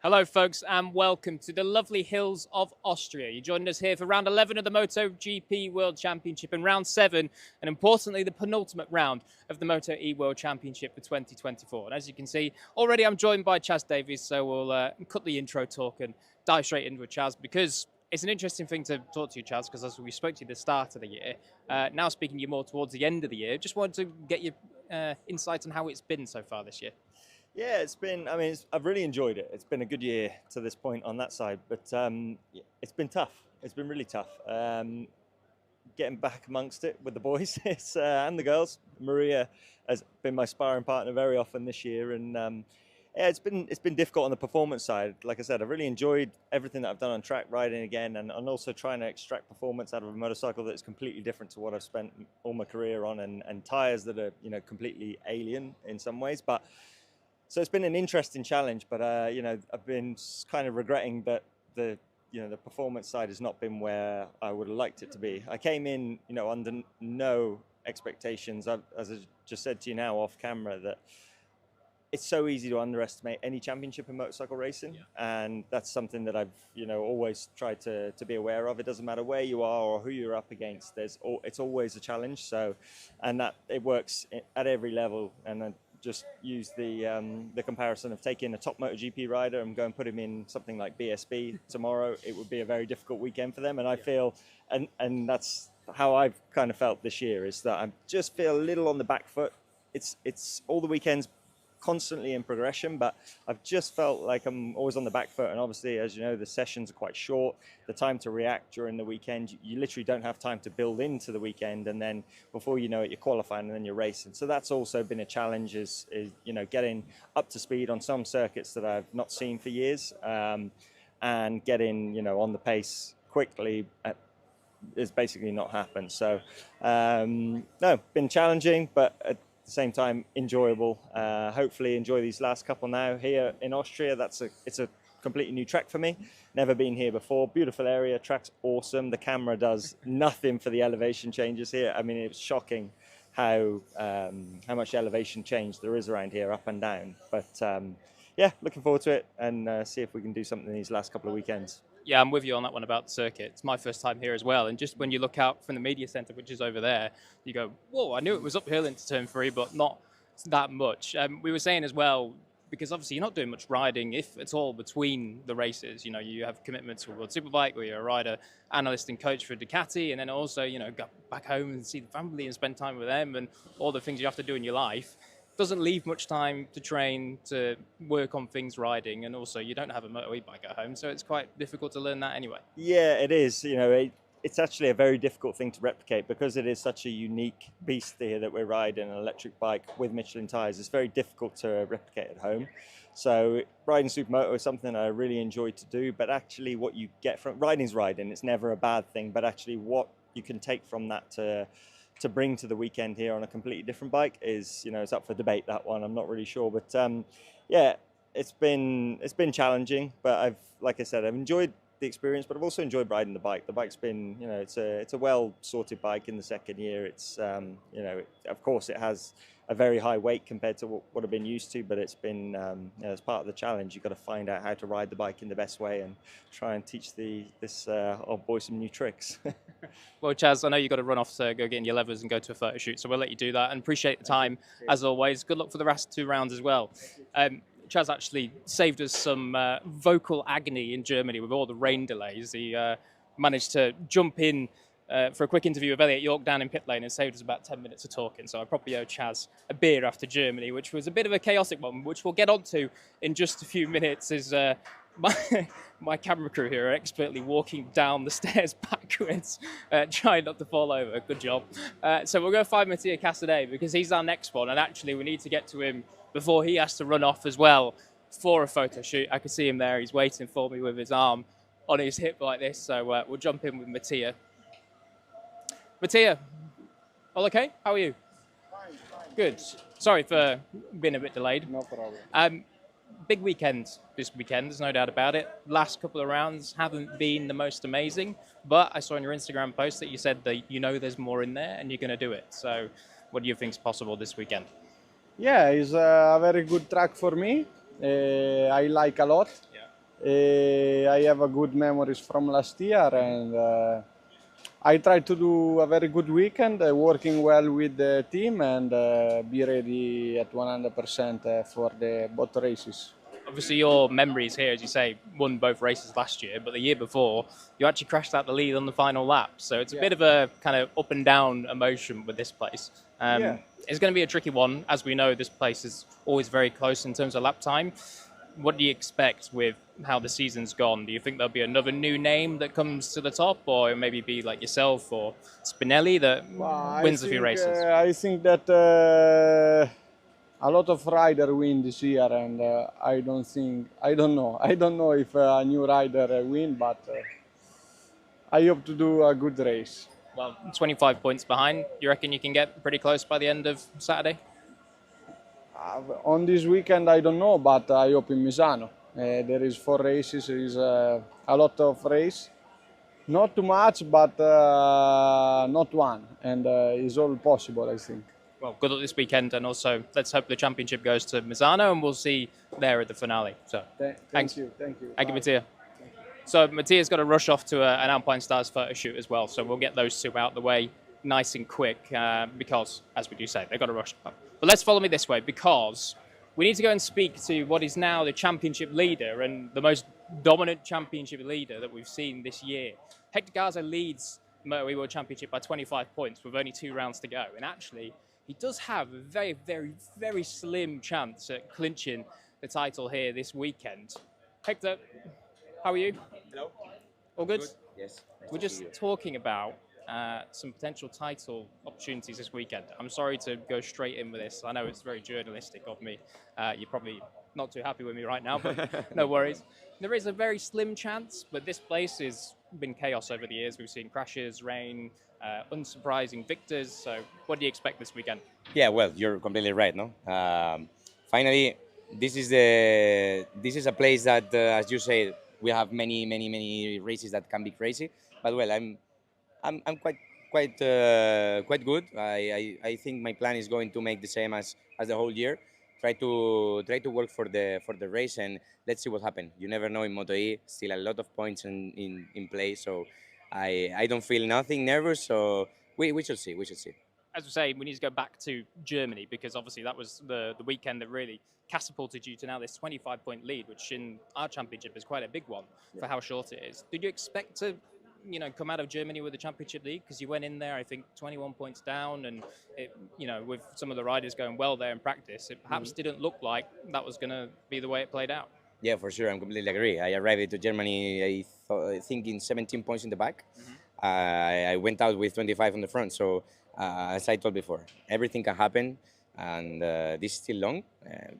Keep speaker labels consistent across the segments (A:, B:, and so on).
A: Hello, folks, and welcome to the lovely hills of Austria. You joined us here for round 11 of the MotoGP World Championship and round 7, and importantly, the penultimate round of the MotoE World Championship for 2024. And as you can see, already I'm joined by Chaz Davies, so we'll cut the intro talk and dive straight in with Chaz, because it's an interesting thing to talk to you, Chaz, because as we spoke to you at the start of the year, now speaking to you more towards the end of the year, just wanted to get your insights on how it's been so far this year.
B: Yeah, I've really enjoyed it. It's been a good year to this point on that side, but it's been tough. It's been really tough. Getting back amongst it with the boys and the girls. Maria has been my sparring partner very often this year, and yeah, it's been difficult on the performance side. Like I said, I've really enjoyed everything that I've done on track riding again, and also trying to extract performance out of a motorcycle that's completely different to what I've spent all my career on, and tires that are completely alien in some ways, but. So it's been an interesting challenge, but I've been kind of regretting that the performance side has not been where I would have liked it to be. I came in, under no expectations. As I just said to you now off camera, that it's so easy to underestimate any championship in motorcycle racing, and that's something that I've always tried to be aware of. It doesn't matter where you are or who you're up against. It's always a challenge. So, and that it works at every level. And just use the comparison of taking a top MotoGP rider and go and put him in something like BSB tomorrow. It would be a very difficult weekend for them, and I feel, and that's how I've kind of felt this year, is that I just feel a little on the back foot. It's all the weekends constantly in progression, but I've just felt like I'm always on the back foot. And obviously, as you know, the sessions are quite short. The time to react during the weekend, you literally don't have time to build into the weekend, and then before you know it, you're qualifying and then you're racing. So that's also been a challenge, is getting up to speed on some circuits that I've not seen for years, and getting on the pace quickly is basically not happened. So no, been challenging, but at the same time enjoyable. Hopefully enjoy these last couple now here in Austria. It's a completely new track for me. Never been here before. Beautiful area, track's awesome. The camera does nothing for the elevation changes here. I mean, it's shocking how much elevation change there is around here, up and down. But yeah, looking forward to it, and see if we can do something these last couple of weekends.
A: Yeah, I'm with you on that one about the circuit. It's my first time here as well. And just when you look out from the media centre, which is over there, you go, whoa, I knew it was uphill into turn 3, but not that much. We were saying as well, because obviously you're not doing much riding, if at all, between the races. You have commitments for World Superbike, where you're a rider, analyst and coach for Ducati, and then also, go back home and see the family and spend time with them and all the things you have to do in your life. Doesn't leave much time to train, to work on things riding, and also you don't have a MotoE bike at home, so it's quite difficult to learn that anyway.
B: Yeah, it is. It's actually a very difficult thing to replicate, because it is such a unique beast here that we're riding, an electric bike with Michelin tires. It's very difficult to replicate at home. So riding Supermoto is something I really enjoy to do, but actually what you get from riding's riding. It's never a bad thing, but actually what you can take from that to bring to the weekend here on a completely different bike is, it's up for debate, that one. I'm not really sure, but yeah, it's been challenging, but like I said, I've enjoyed the experience, but I've also enjoyed riding the bike. The bike's been, it's a well sorted bike in the second year. It's of course it has a very high weight compared to what I've been used to, but it's been as part of the challenge, you've got to find out how to ride the bike in the best way and try and teach this old boy some new tricks.
A: Well, Chaz, I know you've got to run off to go get in your levers and go to a photo shoot, so we'll let you do that, and appreciate the time as always. Good luck for the rest 2 rounds as well. Chaz actually saved us some vocal agony in Germany with all the rain delays. He managed to jump in for a quick interview with Elliot York down in pit lane and saved us about 10 minutes of talking. So I probably owe Chaz a beer after Germany, which was a bit of a chaotic one, which we'll get onto in just a few minutes. Is my camera crew here are expertly walking down the stairs backwards, trying not to fall over. Good job. So we'll go find Matias Casadei, because he's our next one, and actually we need to get to him before he has to run off as well for a photo shoot. I can see him there. He's waiting for me with his arm on his hip like this. So we'll jump in with Matias. Matias, all okay? How are you?
C: Fine.
A: Good. Sorry for being a bit delayed.
C: No problem.
A: Big weekend this weekend, there's no doubt about it. Last couple of rounds haven't been the most amazing, but I saw on your Instagram post that you said that there's more in there and you're going to do it. So what do you think is possible this weekend?
C: Yeah, it's a very good track for me. I like a lot. I have a good memories from last year, and I try to do a very good weekend, working well with the team, and be ready at 100% for the both races.
A: Obviously, your memories here, as you say, won both races last year, but the year before, you actually crashed out the lead on the final lap. So it's a bit of a kind of up and down emotion with this place.
C: Yeah.
A: It's going to be a tricky one. As we know, this place is always very close in terms of lap time. What do you expect with how the season's gone? Do you think there'll be another new name that comes to the top, or maybe be like yourself or Spinelli that wins a few races?
C: I think that a lot of rider win this year, and I don't know. I don't know if a new rider win, but I hope to do a good race.
A: Well, 25 points behind. You reckon you can get pretty close by the end of Saturday?
C: On this weekend, I don't know, but I hope in Misano. There is 4 races. There is a lot of race. Not too much, but not one, and it's all possible, I think.
A: Well, good luck this weekend, and also let's hope the championship goes to Misano, and we'll see there at the finale. So,
C: thank you.
A: Thank you, Matias. So Matias got to rush off to an Alpine Stars photo shoot as well. So we'll get those two out of the way nice and quick because, as we do say, they've got to rush up. But let's follow me this way because we need to go and speak to what is now the championship leader and the most dominant championship leader that we've seen this year. Hector Garzo leads the MotoE World Championship by 25 points with only 2 rounds to go. And actually, he does have a very, very, very slim chance at clinching the title here this weekend. Hector, how are you?
D: Hello.
A: All good?
D: Yes.
A: We're just talking about some potential title opportunities this weekend. I'm sorry to go straight in with this. I know it's very journalistic of me. You're probably not too happy with me right now, but no worries. There is a very slim chance, but this place has been chaos over the years. We've seen crashes, rain, unsurprising victors. So what do you expect this weekend?
D: Yeah, well, you're completely right, no? Finally, this is a place that, as you say, we have many races that can be crazy. But well, I'm quite good. I think my plan is going to make the same as the whole year. Try to work for the race, and let's see what happens. You never know in MotoE. Still a lot of points in play, so I don't feel nothing nervous. So we shall see. We shall see.
A: As we say, we need to go back to Germany because obviously that was the weekend that really catapulted you to now this 25-point lead, which in our championship is quite a big one for how short it is. Did you expect to, come out of Germany with the championship lead? Because you went in there, I think, 21 points down, and it, with some of the riders going well there in practice, it perhaps didn't look like that was going to be the way it played out.
D: Yeah, for sure. I completely agree. I arrived to Germany, I think, in 17 points in the back. I went out with 25 on the front. So, as I told before, everything can happen. And this is still long.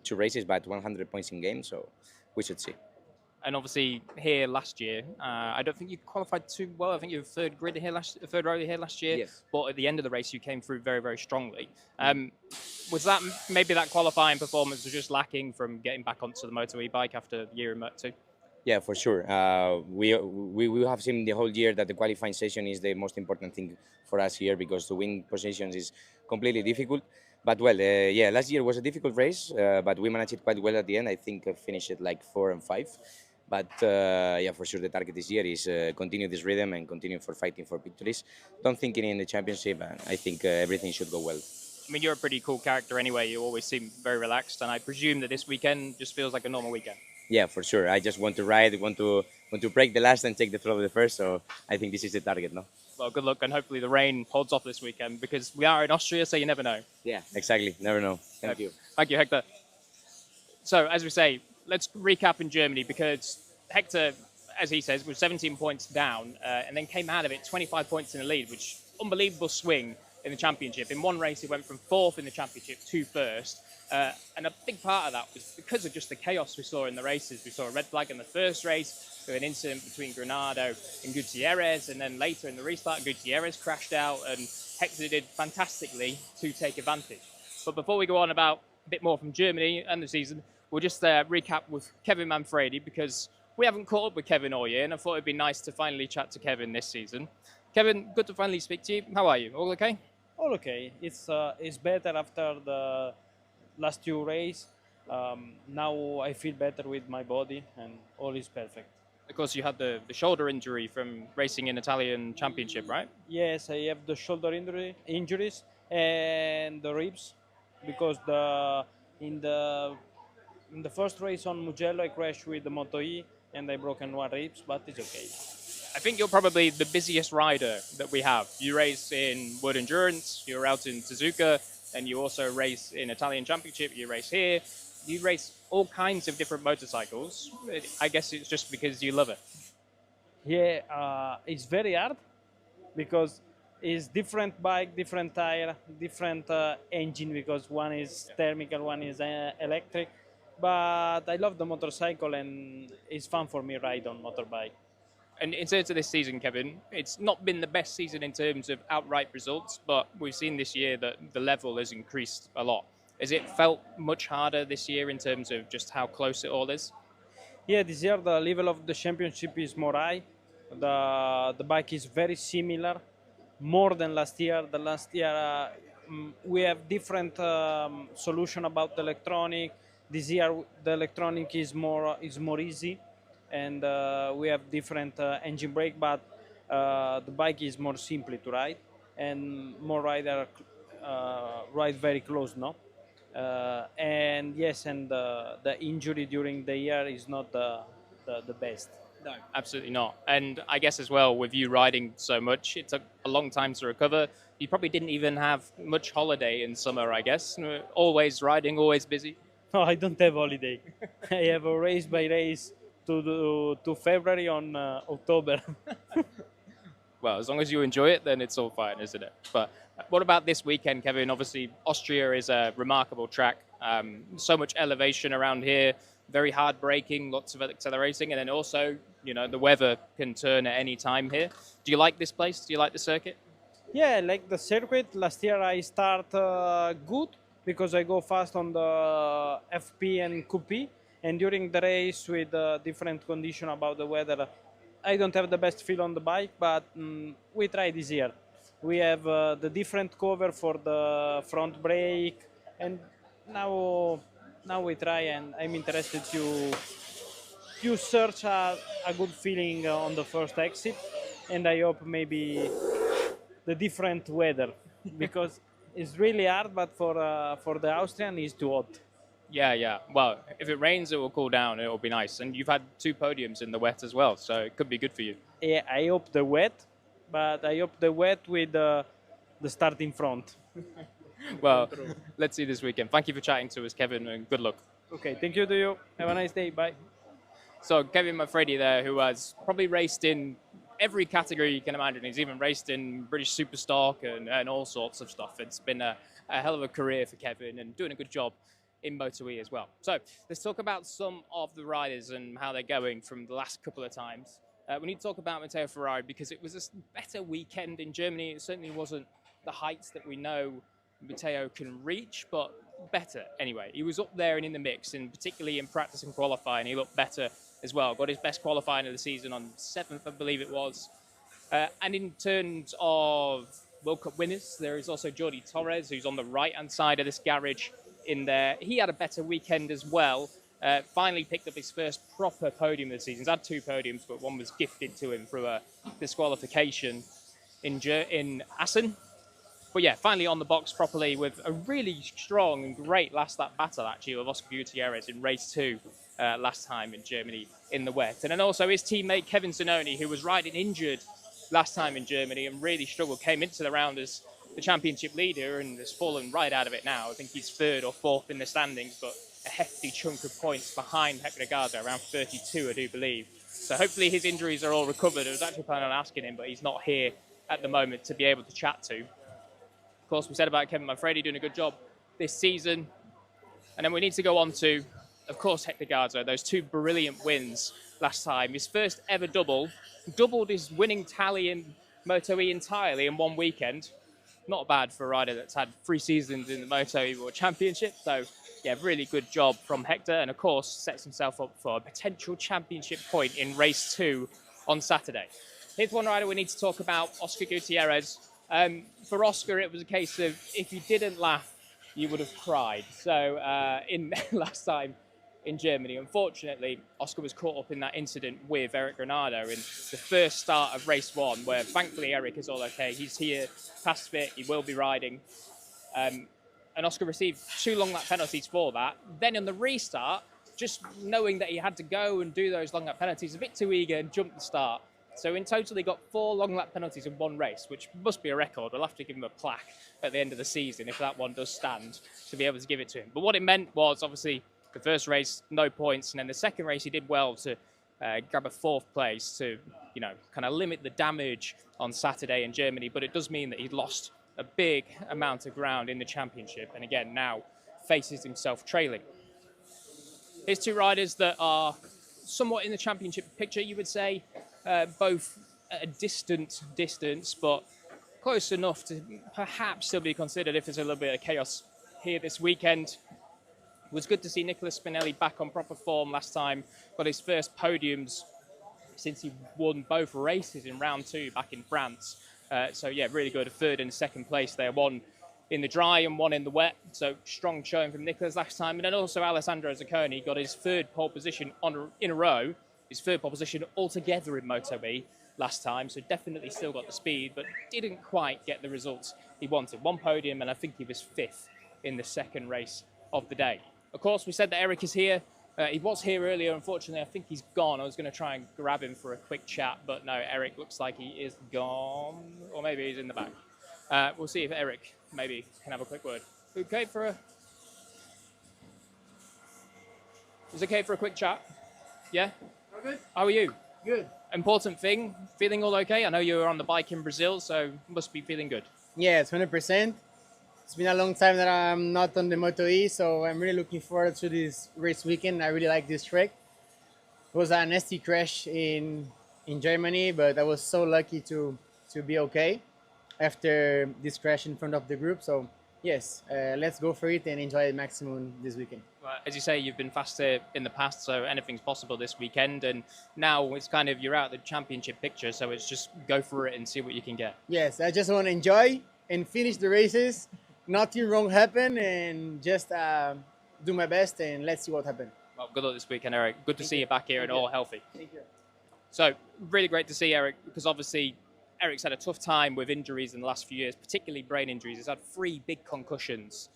D: 2 races, but 100 points in game. So, we should see.
A: And obviously here last year, I don't think you qualified too well. I think you were third row here last year.
D: Yes.
A: But at the end of the race, you came through very, very strongly. Was that maybe that qualifying performance was just lacking from getting back onto the MotoE bike after the year in Moto2?
D: Yeah, for sure. We have seen the whole year that the qualifying session is the most important thing for us here because to win positions is completely difficult. But well, yeah, last year was a difficult race, but we managed it quite well at the end. I think I finished it like 4 and 5. But yeah, for sure the target this year is continue this rhythm and continue for fighting for victories. Don't think in the championship, and I think everything should go well.
A: I mean, you're a pretty cool character anyway. You always seem very relaxed, and I presume that this weekend just feels like a normal weekend.
D: Yeah, for sure. I just want to ride, want to break the last and take the throw of the first. So I think this is the target, no?
A: Well, good luck, and hopefully the rain holds off this weekend because we are in Austria, so you never know.
D: Yeah, exactly. Never know. Thank you.
A: Thank you, Hector. So, as we say, let's recap in Germany because Hector, as he says, was 17 points down and then came out of it 25 points in the lead, which unbelievable swing in the championship. In one race, he went from 4th in the championship to 1st. And a big part of that was because of just the chaos we saw in the races. We saw a red flag in the first race, an incident between Granado and Gutierrez, and then later in the restart, Gutierrez crashed out, and Hector did fantastically to take advantage. But before we go on about a bit more from Germany and the season, we'll just recap with Kevin Manfredi because we haven't caught up with Kevin all year, and I thought it'd be nice to finally chat to Kevin this season. Kevin, good to finally speak to you. How are you? All okay?
E: All okay. It's better after the last 2 races. Now I feel better with my body and all is perfect.
A: Of course, you had the shoulder injury from racing in Italian Championship, right?
E: Yes, I have the shoulder injuries and the ribs because in the in the first race on Mugello I crashed with the MotoE and I broken one ribs, but it's okay.
A: I think you're probably the busiest rider that we have. You race in World Endurance, you're out in Suzuka, and you also race in Italian Championship, you race here. You race all kinds of different motorcycles. I guess it's just because you love it.
E: Yeah, it's very hard because it's different bike, different tire, different engine because one is thermical, one is electric. But I love the motorcycle and it's fun for me ride on motorbike.
A: And in terms of this season, Kevin, it's not been the best season in terms of outright results, but we've seen this year that the level has increased a lot. Has it felt much harder this year in terms of just how close it all is?
E: Yeah, this year the level of the championship is more high. The bike is very similar, more than last year. The last year we have different solution about the electronic. This year the electronic is more easy, and we have different engine brake, but the bike is more simple to ride, and more rider ride very close, no? And yes, and the injury during the year is not the best.
A: No, absolutely not. And I guess as well, with you riding so much, it took a long time to recover. You probably didn't even have much holiday in summer, I guess. Always riding, always busy.
E: No, I don't have holiday. I have a race by race to February on October.
A: Well, as long as you enjoy it, then it's all fine, isn't it? But what about this weekend, Kevin? Obviously, Austria is a remarkable track. So much elevation around here, very hard braking, lots of accelerating, and then also, you know, the weather can turn at any time here. Do you like this place? Do you like the circuit?
E: Yeah, I like the circuit. Last year I start good because I go fast on the FP and QP, and during the race with different condition about the weather, I don't have the best feel on the bike, but we try this year. We have the different cover for the front brake, and now we try, and I'm interested to search a good feeling on the first exit, and I hope maybe the different weather because it's really hard, but for the Austrian it's too hot.
A: Yeah, yeah. Well, if it rains, it will cool down. It will be nice. And you've had 2 podiums in the wet as well, so it could be good for you.
E: Yeah, I hope the wet, but I hope the wet with the start in front.
A: Well, let's see this weekend. Thank you for chatting to us, Kevin, and good luck.
E: Okay, thank you to you. Have a nice day. Bye.
A: So Kevin Manfredi there, who has probably raced in every category you can imagine. He's even raced in British Superstock and all sorts of stuff. It's been a hell of a career for Kevin and doing a good job in MotoE as well. So let's talk about some of the riders and how they're going from the last couple of times. We need to talk about Matteo Ferrari because it was a better weekend in Germany. It certainly wasn't the heights that we know Matteo can reach, but better anyway. He was up there and in the mix, and particularly in practice and qualifying, he looked better as well. Got his best qualifying of the season on 7th, I believe it was. And in terms of World Cup winners, there is also Jordi Torres, who's on the right-hand side of this garage in there. He had a better weekend as well. Finally picked up his first proper podium of the season. He's had 2 podiums, but one was gifted to him through a disqualification in Assen. But yeah, finally on the box properly with a really strong and great last lap battle actually with Oscar Gutierrez in race 2 last time in Germany in the wet. And then also his teammate Kevin Zanoni, who was riding injured last time in Germany and really struggled, came into the round as the championship leader and has fallen right out of it now. I think he's 3rd or 4th in the standings, but a hefty chunk of points behind Hector Garzo, around 32, I do believe. So hopefully his injuries are all recovered. I was actually planning on asking him, but he's not here at the moment to be able to chat to. Of course, we said about Kevin Manfredi doing a good job this season. And then we need to go on to, of course, Hector Garzo, those 2 brilliant wins last time. His first ever doubled his winning tally in MotoE entirely in one weekend. Not bad for a rider that's had 3 seasons in the MotoE World Championship. So, yeah, really good job from Hector. And, of course, sets himself up for a potential championship point in race 2 on Saturday. Here's one rider we need to talk about, Oscar Gutierrez. For Oscar, it was a case of if he didn't laugh, you would have cried. So in last time in Germany, unfortunately, Oscar was caught up in that incident with Eric Granado in the first start of race 1, where thankfully Eric is all okay. He's here, past fit, he will be riding. And Oscar received 2 long lap penalties for that. Then in the restart, just knowing that he had to go and do those long lap penalties, a bit too eager and jumped the start. So in total, he got 4 long lap penalties in 1 race, which must be a record. We'll have to give him a plaque at the end of the season if that one does stand, to be able to give it to him. But what it meant was, obviously, the first race, no points, and then the second race, he did well to grab a 4th place to, you know, kind of limit the damage on Saturday in Germany. But it does mean that he lost a big amount of ground in the championship, and again now faces himself trailing. Here's 2 riders that are somewhat in the championship picture, you would say, both at a distant distance, but close enough to perhaps still be considered if there's a little bit of chaos here this weekend. It was good to see Nicola Spinelli back on proper form last time, got his first podiums since he won both races in round 2 back in France. So yeah, really good. A 3rd and 2nd place there, 1 in the dry and 1 in the wet. So strong showing from Nicholas last time. And then also Alessandro Zacconi got his 3rd pole position in a row, his 3rd pole position altogether in MotoE last time. So definitely still got the speed, but didn't quite get the results he wanted. 1 podium, and I think he was 5th in the 2nd race of the day. Of course, we said that Eric is here. He was here earlier. Unfortunately, I think he's gone. I was going to try and grab him for a quick chat, but no, Eric looks like he is gone. Or maybe he's in the back. We'll see if Eric maybe can have a quick word. Okay for a... Is it okay for a quick chat? Yeah?
F: All good?
A: How are you?
F: Good.
A: Important thing, feeling all okay? I know you were on the bike in Brazil, so must be feeling good.
F: Yeah, it's 100%. It's been a long time that I'm not on the MotoE, so I'm really looking forward to this race weekend. I really like this track. It was a nasty crash in Germany, but I was so lucky to be okay after this crash in front of the group. So yes, let's go for it and enjoy the maximum this weekend.
A: Well, as you say, you've been faster in the past, so anything's possible this weekend. And now it's kind of, you're out of the championship picture, so it's just go for it and see what you can get.
F: Yes, I just want to enjoy and finish the races. Nothing wrong happened, and just do my best, and let's see what happens.
A: Well, good luck this weekend, Eric. Good to see you back here and all healthy.
F: Thank you.
A: So really great to see Eric, because obviously Eric's had a tough time with injuries in the last few years, particularly brain injuries. He's had 3 big concussions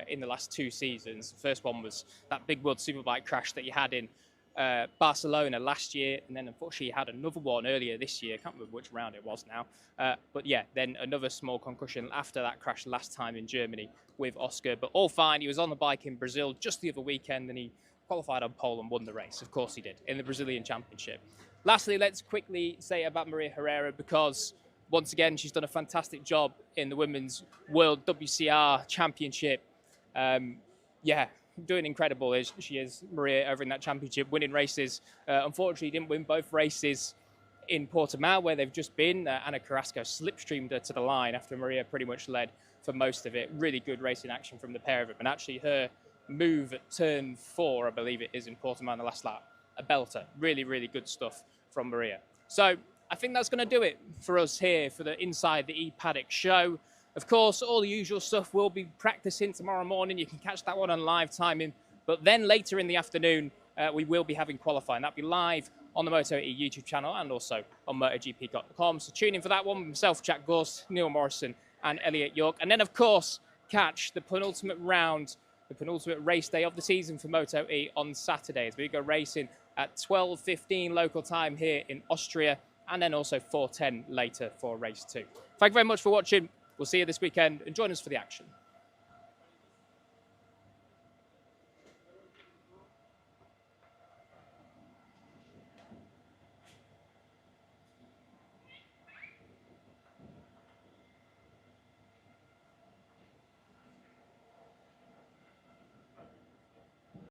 A: in the last 2 seasons. The first one was that big World Superbike crash that he had in Barcelona last year, and then unfortunately he had another one earlier this year. I can't remember which round it was now, but yeah, then another small concussion after that crash last time in Germany with Oscar, but all fine. He was on the bike in Brazil just the other weekend, and he qualified on pole and won the race. Of course he did, in the Brazilian Championship. Lastly, let's quickly say about Maria Herrera, because once again she's done a fantastic job in the Women's World WCR Championship. Yeah, doing incredible as she is, Maria, over in that championship, winning races. Unfortunately, didn't win both races in Portimao, where they've just been. Ana Carrasco slipstreamed her to the line after Maria pretty much led for most of it. Really good racing action from the pair of them. And actually her move at turn 4, I believe it is, in Portimao in the last lap, a belter. Really, really good stuff from Maria. So I think that's going to do it for us here for the Inside the ePaddock show. Of course, all the usual stuff we'll be practicing tomorrow morning. You can catch that one on live timing. But then later in the afternoon, we will be having qualifying. That'll be live on the MotoE YouTube channel and also on MotoGP.com. So tune in for that one. Myself, Jack Gorst, Neil Morrison and Elliot York. And then, of course, catch the penultimate round, the penultimate race day of the season for MotoE on Saturday as we go racing at 12:15 local time here in Austria, and then also 4:10 later for race 2. Thank you very much for watching. We'll see you this weekend, and join us for the action.